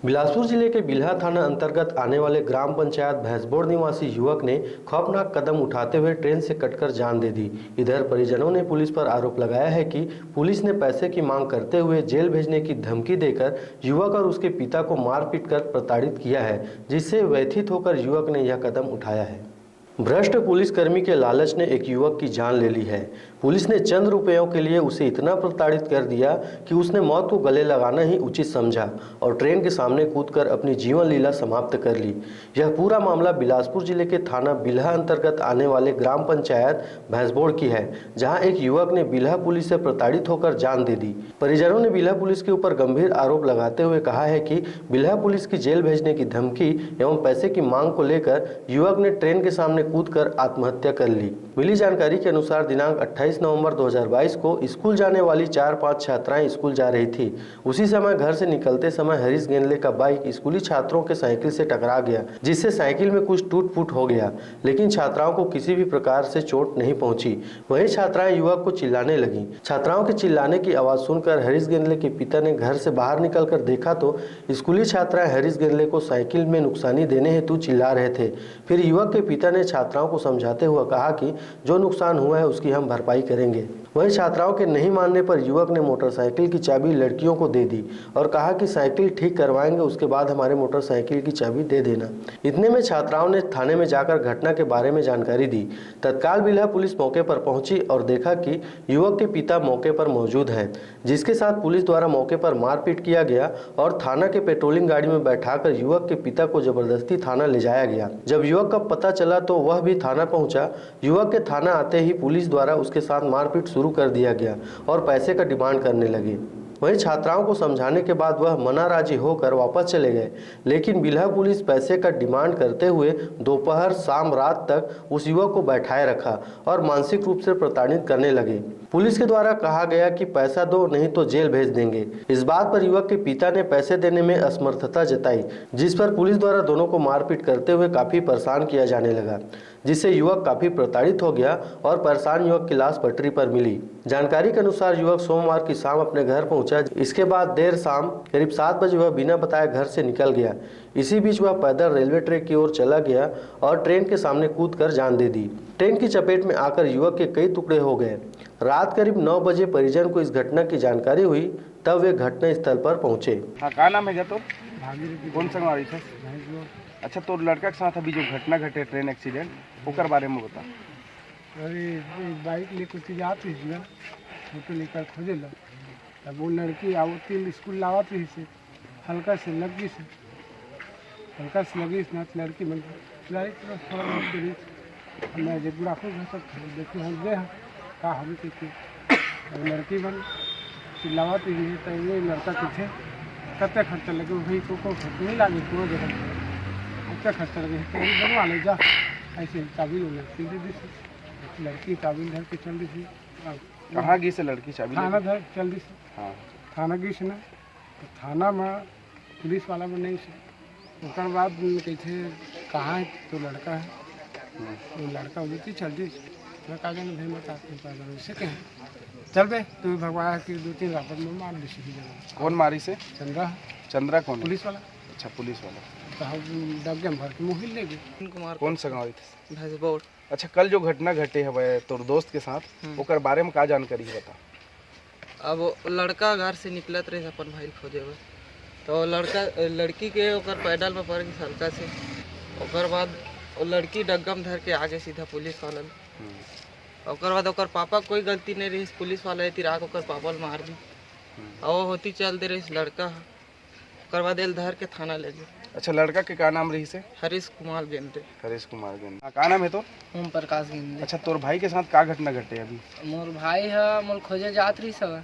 बिलासपुर जिले के बिल्हा थाना अंतर्गत आने वाले ग्राम पंचायत भैंसबोड़ निवासी युवक ने खौफनाक कदम उठाते हुए ट्रेन से कटकर जान दे दी। इधर परिजनों ने पुलिस पर आरोप लगाया है कि पुलिस ने पैसे की मांग करते हुए जेल भेजने की धमकी देकर युवक और उसके पिता को मारपीट कर प्रताड़ित किया है, जिससे व्यथित होकर युवक ने यह कदम उठाया है। भ्रष्ट पुलिसकर्मी के लालच ने एक युवक की जान ले ली है। पुलिस ने चंद रुपयों के लिए उसे इतना प्रताड़ित कर दिया कि उसने मौत को गले लगाना ही उचित समझा और ट्रेन के सामने कूदकर अपनी जीवन लीला समाप्त कर ली। यह पूरा मामला बिलासपुर जिले के थाना बिल्हा अंतर्गत आने वाले ग्राम पंचायत भैंसबोड़ की है, जहां एक युवक ने बिल्हा पुलिस से प्रताड़ित होकर जान दे दी। परिजनों ने बिल्हा पुलिस के ऊपर गंभीर आरोप लगाते हुए कहा है कि बिल्हा पुलिस की जेल भेजने की धमकी एवं पैसे की मांग को लेकर युवक ने ट्रेन के सामने कूदकर आत्महत्या कर ली। मिली जानकारी के अनुसार दिनांक 28 नवंबर 2022 को स्कूल जाने वाली 4-5 छात्राएं स्कूल जा रही थी। उसी समय घर से निकलते समय हरीश गेंदले का बाइक स्कूली छात्रों के साइकिल से टकरा गया, जिससे साइकिल में कुछ टूट फूट हो गया, लेकिन छात्राओं को किसी भी प्रकार से चोट नहीं पहुंची। वहीं छात्राएं युवक को चिल्लाने लगी। छात्राओं के चिल्लाने की आवाज सुनकर हरीश गेंदले के पिता ने घर से बाहर निकलकर देखा तो स्कूली छात्राएं हरीश गेंदले को साइकिल में नुकसानी देने हेतु चिल्ला रहे थे। फिर युवक के पिता ने छात्राओं को समझाते हुए कहा कि जो नुकसान हुआ है उसकी हम भरपाई करेंगे। वहीं छात्राओं के नहीं मानने पर युवक ने मोटरसाइकिल की चाबी लड़कियों को दे दी और कहा कि साइकिल ठीक करवाएंगे, उसके बाद हमारे मोटरसाइकिल की चाबी दे देना। इतने में छात्राओं ने थाने में जाकर घटना के बारे में जानकारी दी। तत्काल बिल्हा पुलिस मौके पर पहुंची और देखा कि युवक के पिता मौके पर मौजूद हैं, जिसके साथ पुलिस द्वारा मौके पर मारपीट किया गया और थाना के पेट्रोलिंग गाड़ी में बैठाकर युवक के पिता को जबरदस्ती थाना ले जाया गया। जब युवक का पता चला तो वह भी थाना पहुंचा। युवक के थाना आते ही पुलिस द्वारा उसके साथ मारपीट शुरू कर दिया गया और पैसे का डिमांड करने लगे। वहीं छात्राओं को समझाने के बाद वह मना राजी होकर वापस चले गए, लेकिन बिल्हा पुलिस पैसे का डिमांड करते हुए दोपहर शाम रात तक उस युवक को बैठाए रखा और मानसिक रूप से प्रताड़ित करने लगे। पुलिस के द्वारा कहा गया कि पैसा दो नहीं तो जेल भेज देंगे। इस बात पर युवक के पिता ने पैसे देने में असमर्थता जताई, जिस पर पुलिस द्वारा दोनों को मारपीट करते हुए काफी परेशान किया जाने लगा, जिससे युवक काफी प्रताड़ित हो गया और परेशान युवक की लाश पटरी पर मिली। जानकारी के अनुसार युवक सोमवार की शाम अपने घर पहुंचा। इसके बाद देर शाम करीब 7 बजे वह बिना बताए घर से निकल गया। इसी बीच वह पैदल रेलवे ट्रैक की ओर चला गया और ट्रेन के सामने कूदकर जान दे दी। ट्रेन की चपेट में आकर युवक के कई टुकड़े हो गए। रात करीब 9 बजे परिजन को इस घटना की जानकारी हुई, तब वे घटना स्थल पर पहुंचे। क्या नाम है तो कौन सा गाड़ी से? अच्छा, तो लड़का के साथ अभी जो घटना घटे ट्रेन एक्सीडेंट, ओकर बारे में बता। अरे बाइक लेकर जाती है, फोटो लेकर खोजे लो, तब वो लड़की आवती स्कूल लावत रही से हल्का से लगी से ना लड़की बन मैं जगुड़ा को देखी हम दे का हम लड़की बन चिल्लावत रही है। तो ये लड़का पीछे कते खर्चा लगे भाई को खर्च नहीं लागे, पूरा जगह कते खर्चा लगे बनवा ले जा। ऐसे काबिल लड़की काबिल धर के चल रही थी। कहाँ गई से लड़की? चाबी थाना धर चल रही। हाँ, थाना गई से ना, तो थाना में पुलिस वाला में नहीं से उसके बाद कैसे कहाँ है तो लड़का है, वो लड़का उधर थी चल रही। मैं कहा जाने भाई मत आते से कहें चल बे तो भगवान की 2-3 रात में मार दी सीधी जगह। कौन मारी से? चंद्रा कौन? पुलिस वाला। अच्छा, पुलिस वाला। तो हम डग गए भर के मोहिल ले गए। कुमार कौन सा गाँव थे? भैंसबोड़। अच्छा, कल जो घटना घटे है तो दोस्त के साथ, ओकर बारे में क्या जानकारी है बता। अब लड़का घर से निकलत रहे अपन भाई खोजे हुए, तो लड़की के ओकर पैडल में पड़ गई हल्का से। ओकर बाद वो लड़की डग्गम धर के आगे सीधा पुलिस वाला। ओकर बाद ओकर पापा कोई गलती नहीं रही, पुलिस वाला तिराक ओकर पापा मार दी और होती चल दे रही लड़का। ओकर बाद एल धर के थाना ले गए। अच्छा, लड़का के क्या नाम रही से? हरीश कुमार गेंदे। हरीश कुमार गेंदे। क्या नाम है तो? ओम प्रकाश गेंदे। अच्छा, तोर भाई के साथ क्या घटना घटे अभी? मोर भाई है मोर खोजे जात रही सब।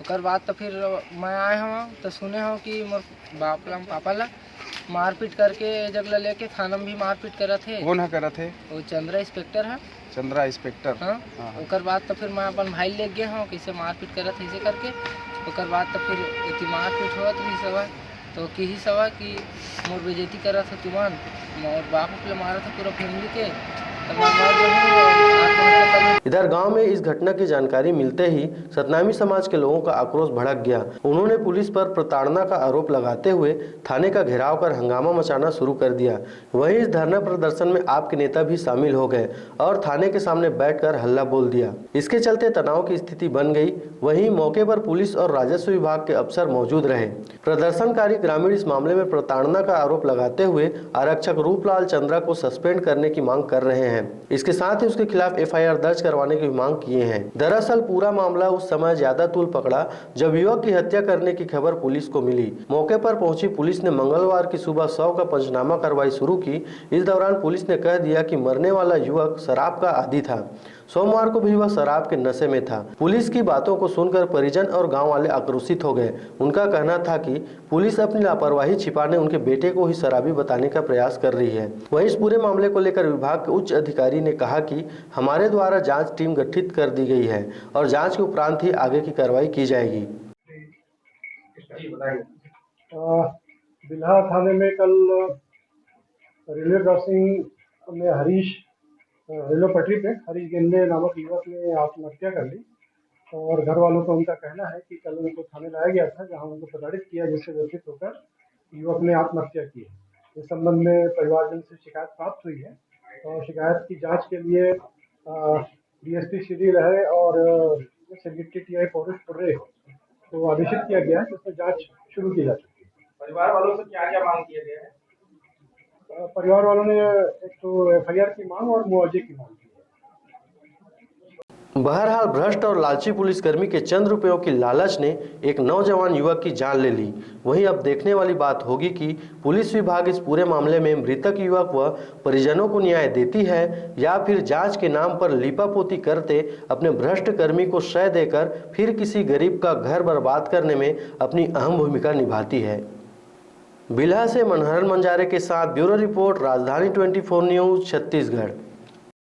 ओकर बाद तो फिर मैं आए हूँ तो सुने हो कि मोर बाप ला पापा ला मारपीट करके जगला लेके थाना में भी मारपीट करा थे। कौन है करा थे? वो चंद्रा इंस्पेक्टर है। चंद्रा इंस्पेक्टर। हाँ। ओकर बाद तो फिर मैं अपन भाई ले गए हूँ कैसे मारपीट करा थे ऐसे करके। ओकर बाद तो फिर इतनी मारपीट हुआ रही सवा, तो की ही सवा कि मोर बेइज्जती करा था तुमान, मोर बाप पे मारा था पूरा फैमिली के। तो मैं मर गया इधर गांव में इस घटना की जानकारी मिलते ही सतनामी समाज के लोगों का आक्रोश भड़क गया। उन्होंने पुलिस पर प्रताड़ना का आरोप लगाते हुए थाने का घेराव कर हंगामा मचाना शुरू कर दिया। वहीं इस धरना प्रदर्शन में आपके नेता भी शामिल हो गए और थाने के सामने बैठकर हल्ला बोल दिया। इसके चलते तनाव की स्थिति बन गई। वहीं मौके पर पुलिस और राजस्व विभाग के अफसर मौजूद रहे। प्रदर्शनकारी ग्रामीण इस मामले में प्रताड़ना का आरोप लगाते हुए आरक्षक रूपलाल चंद्रा को सस्पेंड करने की मांग कर रहे हैं। इसके साथ ही उसके खिलाफ FIR दर्ज करवाने की मांग किए हैं। दरअसल पूरा मामला उस समय ज्यादा तूल पकड़ा जब युवक की हत्या करने की खबर पुलिस को मिली। मौके पर पहुंची पुलिस ने मंगलवार की सुबह 100 का पंचनामा कार्रवाई शुरू की। इस दौरान पुलिस ने कह दिया कि मरने वाला युवक शराब का आदी था। सोमवार को भी वह शराब के नशे में था। पुलिस की बातों को सुनकर परिजन और गांव वाले आक्रोशित हो गए। उनका कहना था कि पुलिस अपनी लापरवाही छिपाने उनके बेटे को ही शराबी बताने का प्रयास कर रही है। वहीं इस पूरे मामले को लेकर विभाग के उच्च अधिकारी ने कहा कि हमारे द्वारा जांच टीम गठित कर दी गई है और जांच के उपरांत ही आगे की कार्रवाई की जाएगी। बिल्हा थाने में कल रेलवे क्रॉसिंग में हरीश रेलवे पटरी पे हरीश गेंदे नामक युवक ने आत्महत्या कर ली और घर वालों का उनका कहना है कि कल उनको थाने लाया गया था, जहां उनको प्रताड़ित किया, जिससे व्यथित होकर युवक ने आत्महत्या की है। इस संबंध में परिवारजन से शिकायत प्राप्त हुई है और शिकायत की जांच के लिए DSP श्री रहे और सेक्रेटरी TI फॉरेस्ट पुर्रे को आदेशित किया गया है, जिसमें जांच शुरू की जा चुकी है। परिवार वालों से क्या क्या मांग किया गया है? परिवार वालों ने एक तो FIR की मांग और मुआवजे की मांग की है। बहरहाल भ्रष्ट और लालची पुलिसकर्मी के चंद रुपयों की लालच ने एक नौजवान युवक की जान ले ली। वहीं अब देखने वाली बात होगी कि पुलिस विभाग इस पूरे मामले में मृतक युवक व परिजनों को न्याय देती है या फिर जांच के नाम पर लीपापोती करते अपने भ्रष्ट कर्मी को शय देकर फिर किसी गरीब का घर बर्बाद करने में अपनी अहम भूमिका निभाती है। बिल्हा से मनहरन मंजारे के साथ ब्यूरो रिपोर्ट, राजधानी 24 न्यूज, छत्तीसगढ़।